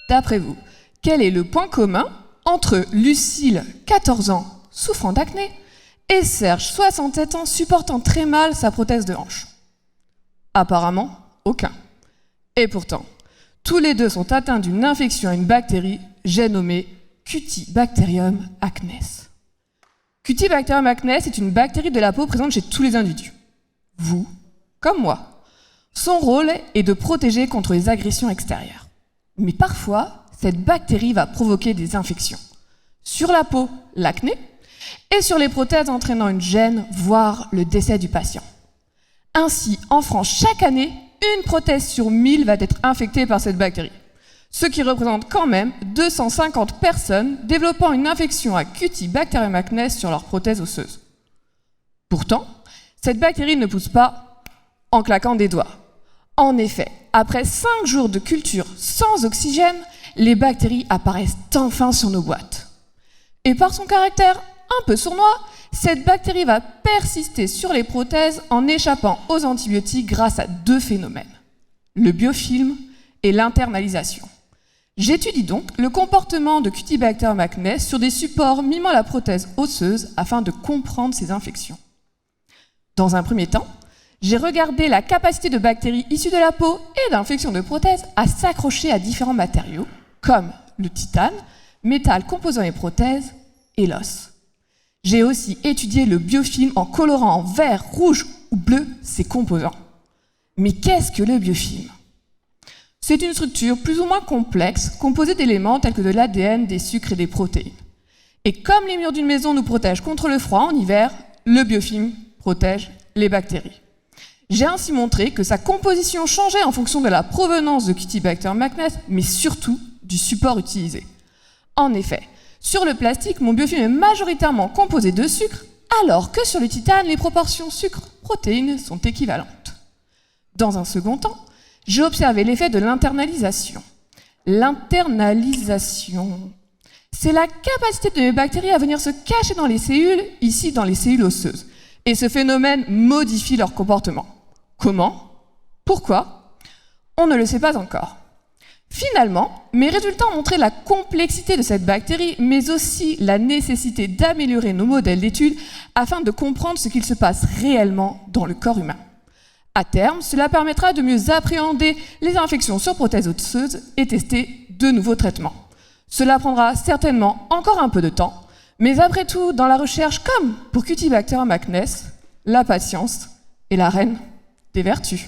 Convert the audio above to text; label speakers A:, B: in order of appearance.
A: D'après vous, quel est le point commun entre Lucille, 14 ans, souffrant d'acné, et Serge, 67 ans, supportant très mal sa prothèse de hanche? Apparemment, aucun. Et pourtant, tous les deux sont atteints d'une infection à une bactérie, j'ai nommé Cutibacterium acnes. Cutibacterium acnes est une bactérie de la peau présente chez tous les individus. Vous, comme moi. Son rôle est de protéger contre les agressions extérieures. Mais parfois, cette bactérie va provoquer des infections. Sur la peau, l'acné, et sur les prothèses entraînant une gêne, voire le décès du patient. Ainsi, en France, chaque année, une prothèse sur 1000 va être infectée par cette bactérie, ce qui représente quand même 250 personnes développant une infection à Cutibacterium acnes sur leur prothèse osseuse. Pourtant, cette bactérie ne pousse pas en claquant des doigts. En effet, après 5 jours de culture sans oxygène, les bactéries apparaissent enfin sur nos boîtes. Et par son caractère un peu sournois, cette bactérie va persister sur les prothèses en échappant aux antibiotiques grâce à 2 phénomènes, le biofilm et l'internalisation. J'étudie donc le comportement de Cutibacterium acnes sur des supports mimant la prothèse osseuse afin de comprendre ces infections. Dans un premier temps, j'ai regardé la capacité de bactéries issues de la peau et d'infections de prothèses à s'accrocher à différents matériaux, comme le titane, métal composant les prothèses, et l'os. J'ai aussi étudié le biofilm en colorant en vert, rouge ou bleu ses composants. Mais qu'est-ce que le biofilm? C'est une structure plus ou moins complexe, composée d'éléments tels que de l'ADN, des sucres et des protéines. Et comme les murs d'une maison nous protègent contre le froid en hiver, le biofilm protège les bactéries. J'ai ainsi montré que sa composition changeait en fonction de la provenance de Cutibacterium acnes, mais surtout du support utilisé. En effet, sur le plastique, mon biofilm est majoritairement composé de sucre, alors que sur le titane, les proportions sucre-protéines sont équivalentes. Dans un second temps, j'ai observé l'effet de l'internalisation. L'internalisation, c'est la capacité de mes bactéries à venir se cacher dans les cellules, ici dans les cellules osseuses. Et ce phénomène modifie leur comportement. Comment? Pourquoi? On ne le sait pas encore. Finalement, mes résultats ont montré la complexité de cette bactérie, mais aussi la nécessité d'améliorer nos modèles d'études afin de comprendre ce qu'il se passe réellement dans le corps humain. À terme, cela permettra de mieux appréhender les infections sur prothèses osseuses et tester de nouveaux traitements. Cela prendra certainement encore un peu de temps, mais après tout, dans la recherche comme pour Cutibacterium acnes, la patience est la reine des vertus.